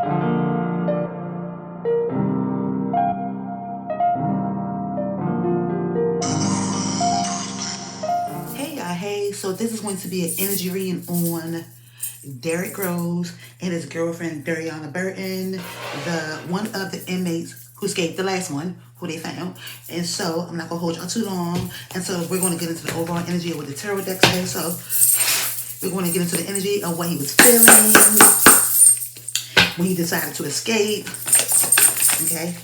Hey y'all, hey, so this is going to be an energy reading on Derrick Rose and his girlfriend Darriana Burton, the one of the inmates who escaped, the last one who they found. And so I'm not gonna hold y'all too long. And so we're gonna get into the overall energy of what the tarot deck says. So we're gonna get into the energy of what he was feeling when he decided to escape. Okay.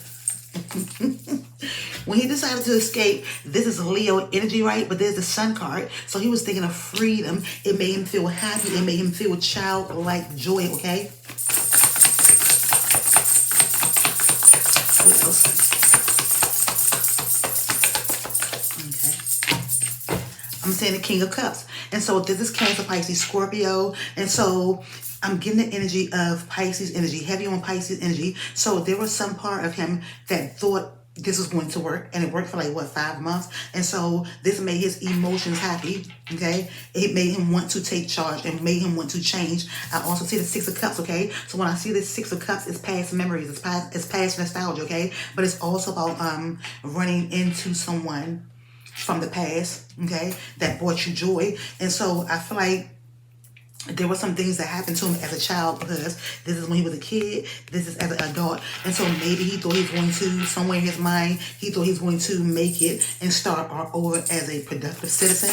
When he decided to escape, this is Leo energy, right? But there's the Sun card. So he was thinking of freedom. It made him feel happy. It made him feel childlike joy, okay? What else? Okay. I'm saying the King of Cups. And so this is Cancer, Pisces, Scorpio. And so I'm getting the energy of Pisces energy, heavy on Pisces energy. So there was some part of him that thought this was going to work, and it worked for like, what, 5 months? And so this made his emotions happy, okay? It made him want to take charge and made him want to change. I also see the Six of Cups, okay? So when I see this Six of Cups, it's past memories, it's past nostalgia, okay? But it's also about running into someone from the past, okay, that brought you joy. And so I feel like there were some things that happened to him as a child, because this is when he was a kid, this is as an adult. And so maybe he thought he was going to, somewhere in his mind, he thought he was going to make it and start over as a productive citizen.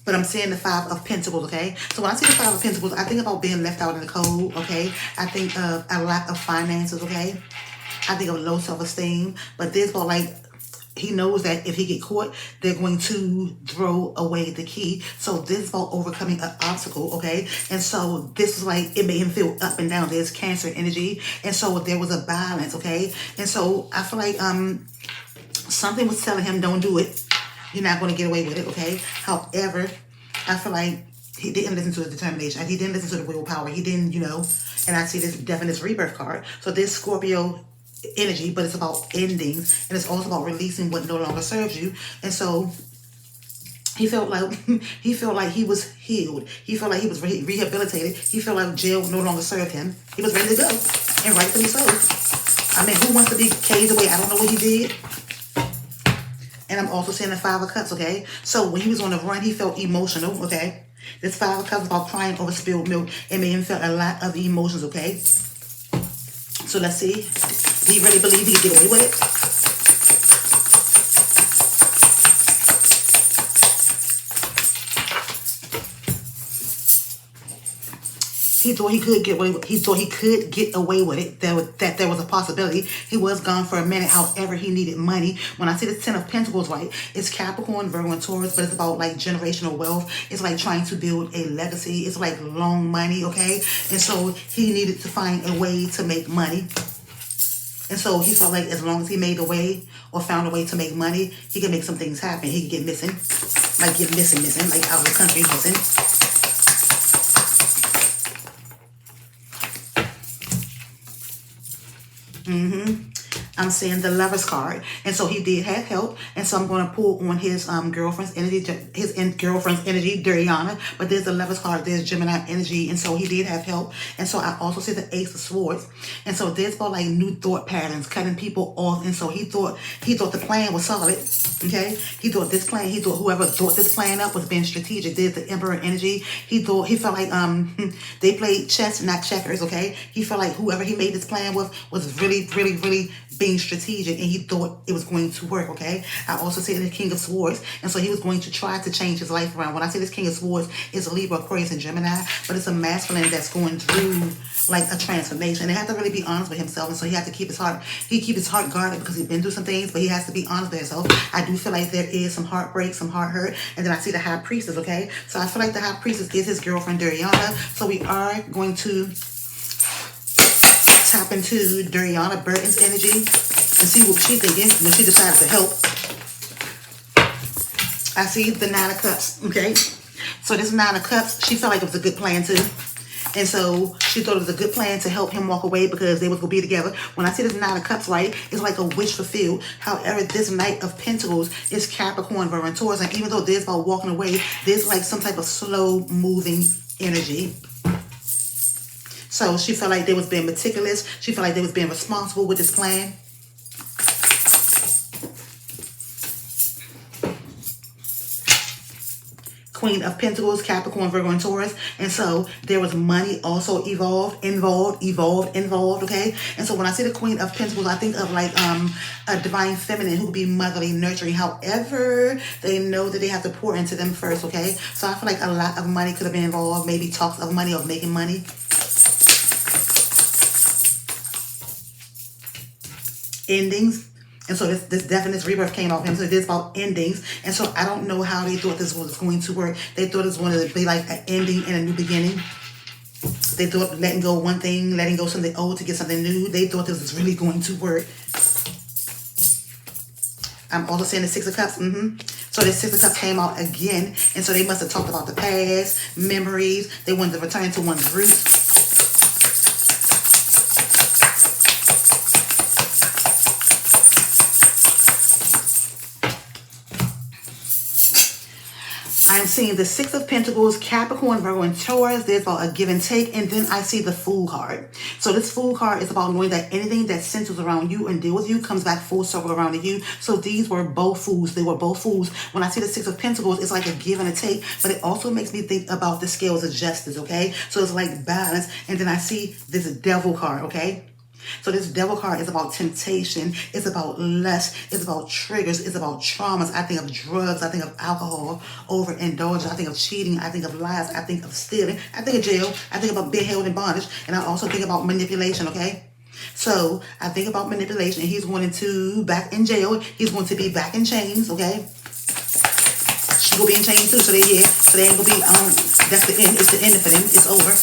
But I'm seeing the Five of Pentacles, okay? So when I see the Five of Pentacles, I think about being left out in the cold, okay? I think of a lack of finances, okay? I think of low self-esteem. But this about like, he knows that if he get caught, they're going to throw away the key. So this is about overcoming an obstacle, okay? And so this is like, it made him feel up and down. There's Cancer energy. And so there was a balance, okay? And so I feel like something was telling him, don't do it. You're not going to get away with it, okay? However, I feel like he didn't listen to his determination. He didn't listen to the willpower. He didn't, you know, and I see this Death and this Rebirth card. So this Scorpio energy, but it's about endings, and it's also about releasing what no longer serves you. And so he felt like he was healed. He felt like he was rehabilitated. He felt like jail no longer served him. He was ready to go, and rightfully so. I mean, who wants to be caged away? I don't know what he did. And I'm also seeing the Five of Cups, okay? So when he was on the run, he felt emotional, okay? This Five of Cups is about crying over spilled milk. It made him feel a lot of emotions, okay? So let's see. Do you really believe he could get away with it? He thought he could get away with it. He thought he could get away with it. That there was a possibility. He was gone for a minute. However, he needed money. When I see the Ten of Pentacles, right, it's Capricorn, Virgo, and Taurus, but it's about like generational wealth. It's like trying to build a legacy. It's like long money, okay? And so he needed to find a way to make money. And so he felt like as long as he made a way or found a way to make money, he could make some things happen. He could get missing, like out of the country missing. I'm saying the Lover's card. And so he did have help. And so I'm going to pull on his girlfriend's energy, Darriana. But there's the Lover's card. There's Gemini energy. And so he did have help. And so I also see the Ace of Swords. And so there's about like new thought patterns, cutting people off. And so he thought the plan was solid. Okay? He thought whoever thought this plan up was being strategic. There's the Emperor energy. He felt like they played chess, not checkers, okay? He felt like whoever he made this plan with was really, really, really being strategic, and he thought it was going to work, okay? I also see the King of Swords, and so he was going to try to change his life around. When I say this King of Swords, it's a Libra, Aquarius, and Gemini, but it's a masculine that's going through like a transformation. And he has to really be honest with himself, and so he has to keep his heart guarded because he's been through some things, but he has to be honest with himself. I do feel like there is some heartbreak, some heart hurt, and then I see the High Priestess, okay? So I feel like the High Priestess is his girlfriend, Darriana, so we are going to tap into Darriana Burton's energy and see what she's thinking when she decides to help. I see the Nine of Cups, okay? So this Nine of Cups, she felt like it was a good plan too. And so she thought it was a good plan to help him walk away because they was going to be together. When I see this Nine of Cups, right, it's like a wish fulfilled. However, this Knight of Pentacles is Capricorn, Virgo, and Taurus. And even though there's about walking away, there's like some type of slow moving energy. So she felt like they was being meticulous. She felt like they was being responsible with this plan. Queen of Pentacles, Capricorn, Virgo, and Taurus. And so there was money also involved, okay? And so when I see the Queen of Pentacles, I think of like a divine feminine who could be motherly, nurturing. However, they know that they have to pour into them first, okay? So I feel like a lot of money could have been involved, maybe talks of money, of making money. Endings. And so this death and this rebirth came out of him. So it is about endings. And so I don't know how they thought this was going to work. They thought it was going to be like an ending and a new beginning. They thought letting go one thing, letting go something old to get something new. They thought this was really going to work. I'm also seeing the Six of Cups. So the Six of Cups came out again. And so they must have talked about the past, memories. They wanted to return to one's roots. I'm seeing the Six of Pentacles, Capricorn, Virgo, and Taurus. There's about a give and take. And then I see the Fool card. So this Fool card is about knowing that anything that centers around you and deal with you comes back full circle around to you. So these were both fools. They were both fools. When I see the Six of Pentacles, it's like a give and a take. But it also makes me think about the scales of justice, okay? So it's like balance. And then I see this Devil card, okay? So this Devil card is about temptation. It's about lust. It's about triggers. It's about traumas. I think of drugs. I think of alcohol, overindulgence. I think of cheating. I think of lies. I think of stealing. I think of jail. I think about being held in bondage. And I also think about manipulation, okay? So I think about manipulation. He's going to back in jail. He's going to be back in chains, okay? She will be in chains too. So they ain't going to be, that's the end. It's the end for them. It's over.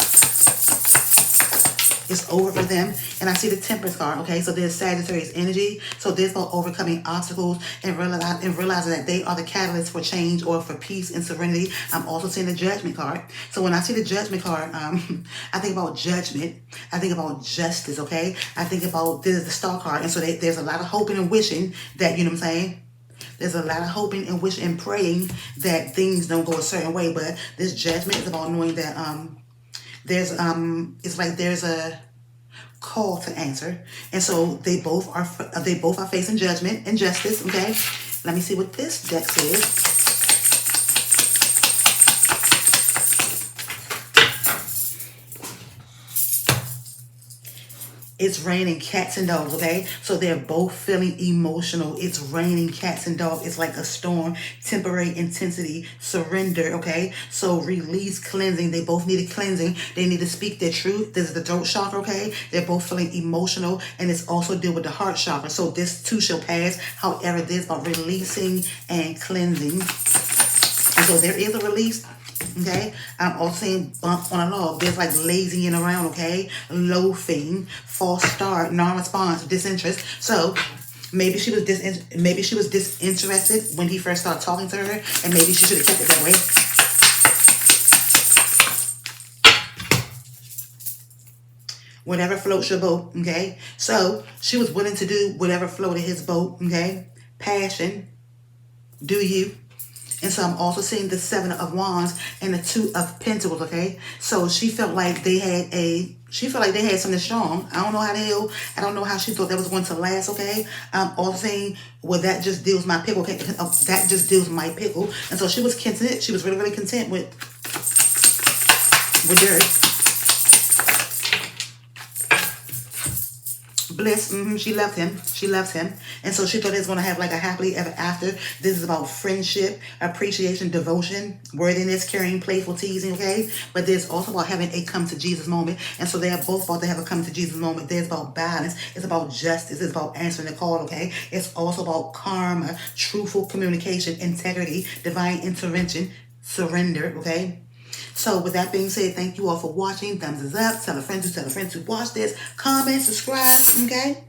It's over for them. And I see the Temperance card, okay? So there's Sagittarius energy. So there's about overcoming obstacles and realizing that they are the catalyst for change or for peace and serenity. I'm also seeing the Judgment card. So when I see the Judgment card, I think about judgment. I think about justice, okay? I think about, this is the Star card. And so there's a lot of hoping and wishing that, you know what I'm saying? There's a lot of hoping and wishing and praying that things don't go a certain way. But this Judgment is about knowing that, it's like there's a call to answer, and so they both are facing judgment and justice, okay? Let me see what this deck says. It's raining cats and dogs, okay? So they're both feeling emotional. It's raining cats and dogs. It's like a storm, temporary intensity, surrender, okay? So release, cleansing. They both needed cleansing. They need to speak their truth. This is the throat chakra, okay? They're both feeling emotional, and it's also deal with the heart chakra. So this too shall pass. However, this is about releasing and cleansing. And so there is a release. Okay, I'm also seeing bump on a log. There's like lazying around, okay? Loafing, false start, non-response, disinterest. So maybe she was disinterested when he first started talking to her, and maybe she should have kept it that way. Whatever floats your boat, okay? So she was willing to do whatever floated his boat, okay? Passion, do you? And so I'm also seeing the Seven of Wands and the Two of Pentacles, okay? So she felt like they had something strong. I don't know how she thought that was going to last, okay? I'm also saying, well, that just deals my pickle, okay? That just deals my pickle. And so she was content. She was really, really content with Derrick. Bliss, she loved him. She loves him. And so she thought it was going to have like a happily ever after. This is about friendship, appreciation, devotion, worthiness, caring, playful, teasing, okay? But there's also about having a come to Jesus moment. And so they are both about to have a come to Jesus moment. There's about balance. It's about justice. It's about answering the call, okay? It's also about karma, truthful communication, integrity, divine intervention, surrender, okay? So with that being said, thank you all for watching. Thumbs is up. Tell a friend to watch this. Comment, subscribe, okay?